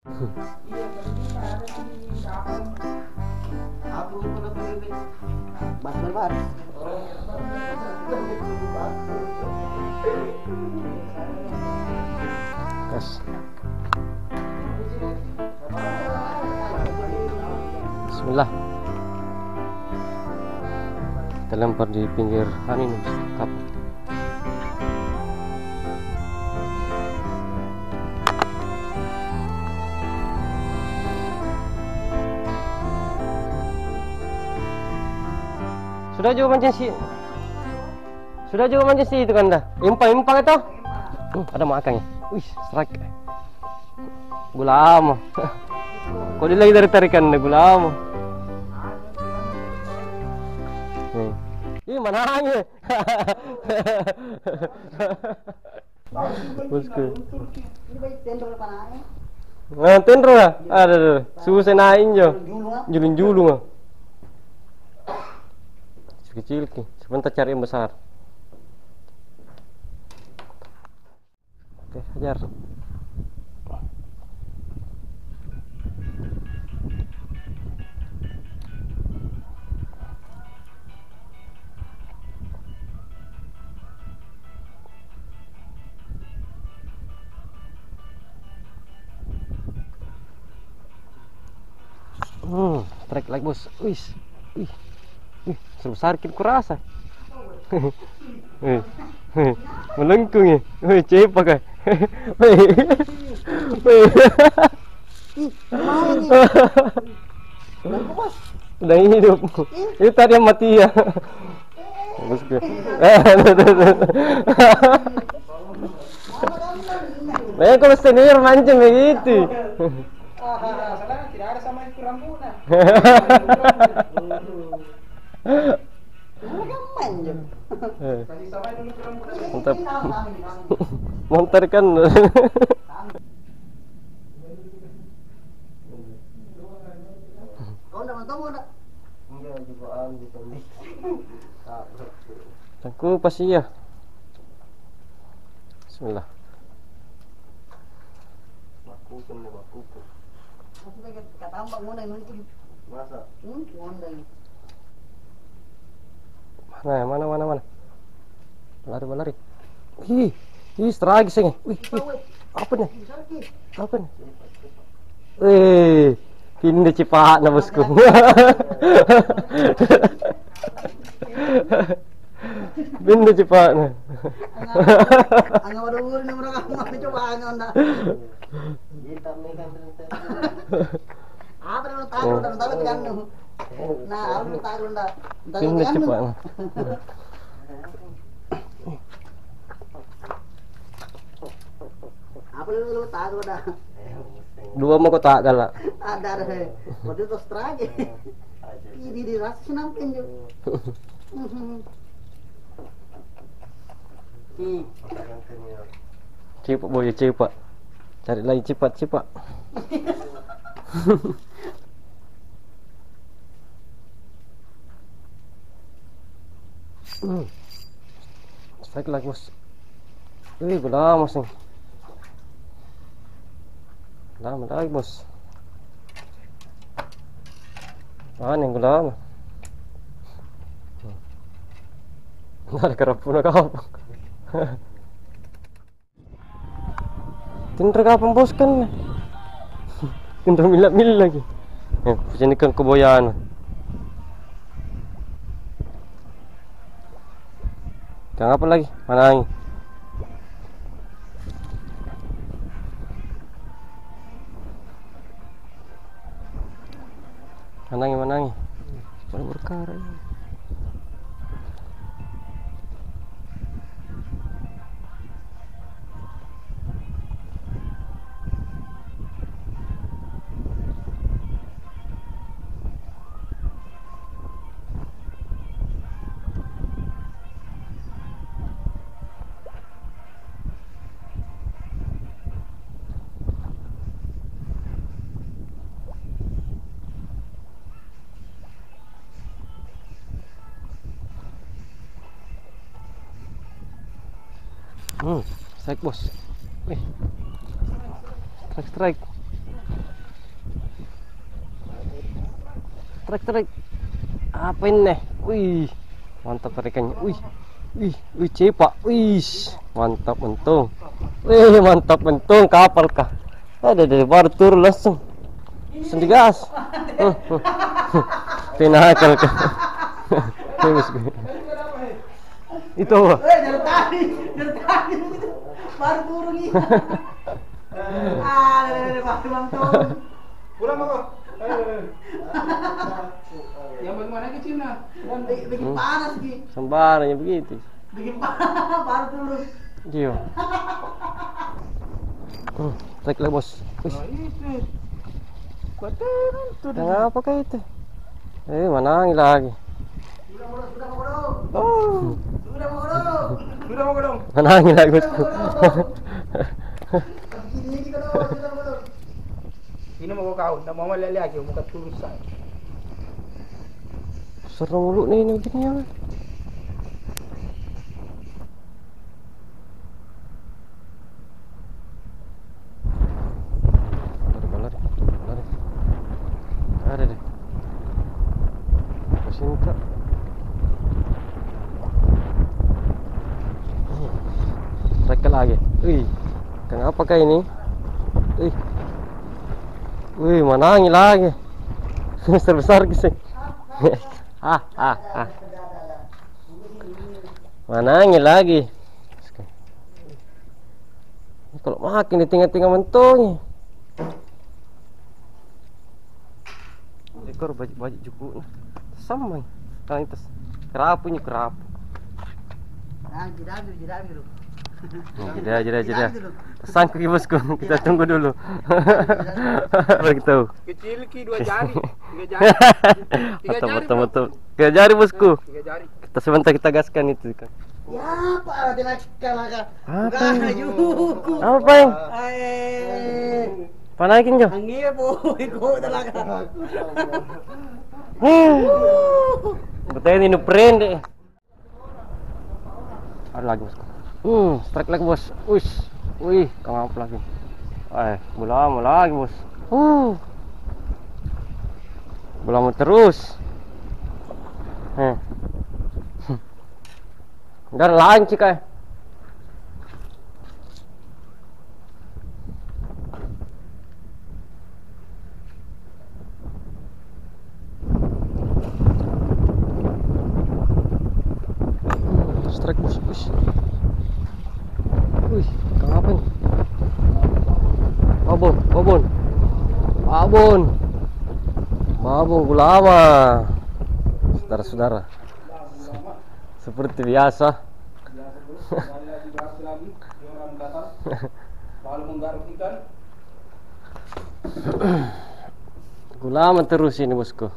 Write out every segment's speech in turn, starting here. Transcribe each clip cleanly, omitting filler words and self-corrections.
Kas. Bismillah. Kita lempar di pinggir ini kap. Sudah juga mancing si. Sudah juga mancing si itu kan dah. Impang itu. Ada makannya. Wih, strike. Gula lama. Kok dia lagi dari tarikan deh gula lama. Ih, mana aja. Bosku. Nah, tendro lah. Ada. Susah naik jo. Julung-julung ah. Kecil nih, sebentar cari yang besar. Oke, hajar. Strike like bos. Wih. Sebesar kita kurasa. Melengkung ya. Cepak kan. Udah hidup. Itu tadi yang mati ya. Bosku. Kalau senior mancing begitu. Tidak ada sama itu rambutan. Mantap. Monter kan. Tangku pasti ya. Bismillah. Mana. Lari. Ih, strike sih. Wih. Apa nih? Pindah cepat na bosku. Pindah cepat na. Pindah cepat na. Apa lu tahu dah? Dua mau kotak galak. Ada deh. Waktu itu strage. Ini dirasa nampin jo. Cepat boy, cepat. Cari lagi cepat. Strike lagi bos. Lama sih. Lama lagi bos. Yang lama. Nggak kerapun kapang. Tindra kapang bos kan. Tindra mil lagi. Sini kan keboyan. Jangan apa lagi? Mana? Manangi. Kalau berkara. Strike bos. Strike. Strike. Apa ini? Wih, mantap tarikannya. Wih, cepak. Wih, mantap mentung. Wih, mantap mentung. Kapal kah? Ada baru turun langsung. Digas. Pinakal kah? Itu. Dari tadi baru turun ini. Pasti langsung. Pulang kok. Yang bagaimana ke Cina? Bikin panas Ki. Sembarangnya begitu. Bikin panas baru turun. Iya. Strike lah bos. Wih, Itu. Kuateran tuh. tengah apa kah itu? Mana lagi? Sudah mau dong. Oh, Sudah mau dong. sudah mau dong. Mana lagi bosku? Gini kalau sudah mau dong. Ini mau kau, nak mau lihat lagi, mau kat tulisan. Seru mulu nih ini begini ya. Lari. Ada deh. Kesini kak. Strike lagi. Wih, kenapa kah ini? Wih, mana lagi? Besar kisah. Mana lagi? Kalau makin di tengah-tengah mentongnya. Ekor baju juku sama. Kan itu kerapunya kerapu. Jeda dulu. Jeda. Sangku ki bosku, kita tunggu dulu. Baru kita tahu. Kecil ki 2 jari, 3 jari. 3 jari. Betul. 3 jari bosku. 3 jari. Kita sebentar kita gaskan itu kan. Ya, Pak, dilaka. Apa? Juku. Apa yang? Panakin jo. Angin po, iko talaga. Betul ini prende. Ada lagi bosku. Strike lagi bos. Wih, kang apa lagi? Bola lagi bos. Bola terus. Udah lanci kayak. Strike bos. Wih, kang apa ini? Babon gulama. Saudara-saudara. Seperti biasa. Lagi, orang datang. Lalu menggaruk ikan. Gulama terus ini bosku.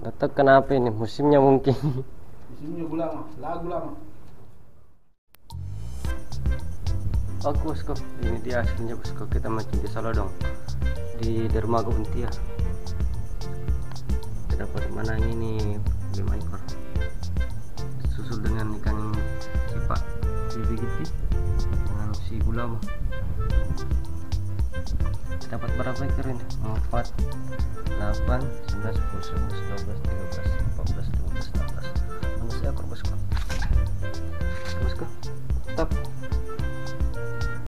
Datang kenapa ini? Musimnya mungkin. Musimnya lagu lama. Oke bosku, ini dia hasilnya bosku. Kita mancing di Salodong di dermaga Untia. Kita dapat mana ini 5 ekor. Susul dengan ikan cipak bibigiti dengan si gulama. Dapat berapa ekor ini? 4, 8, 9, 10, 11, 12, 13, 14, 15, 16. 16 ekor bosku. Bosku, tetap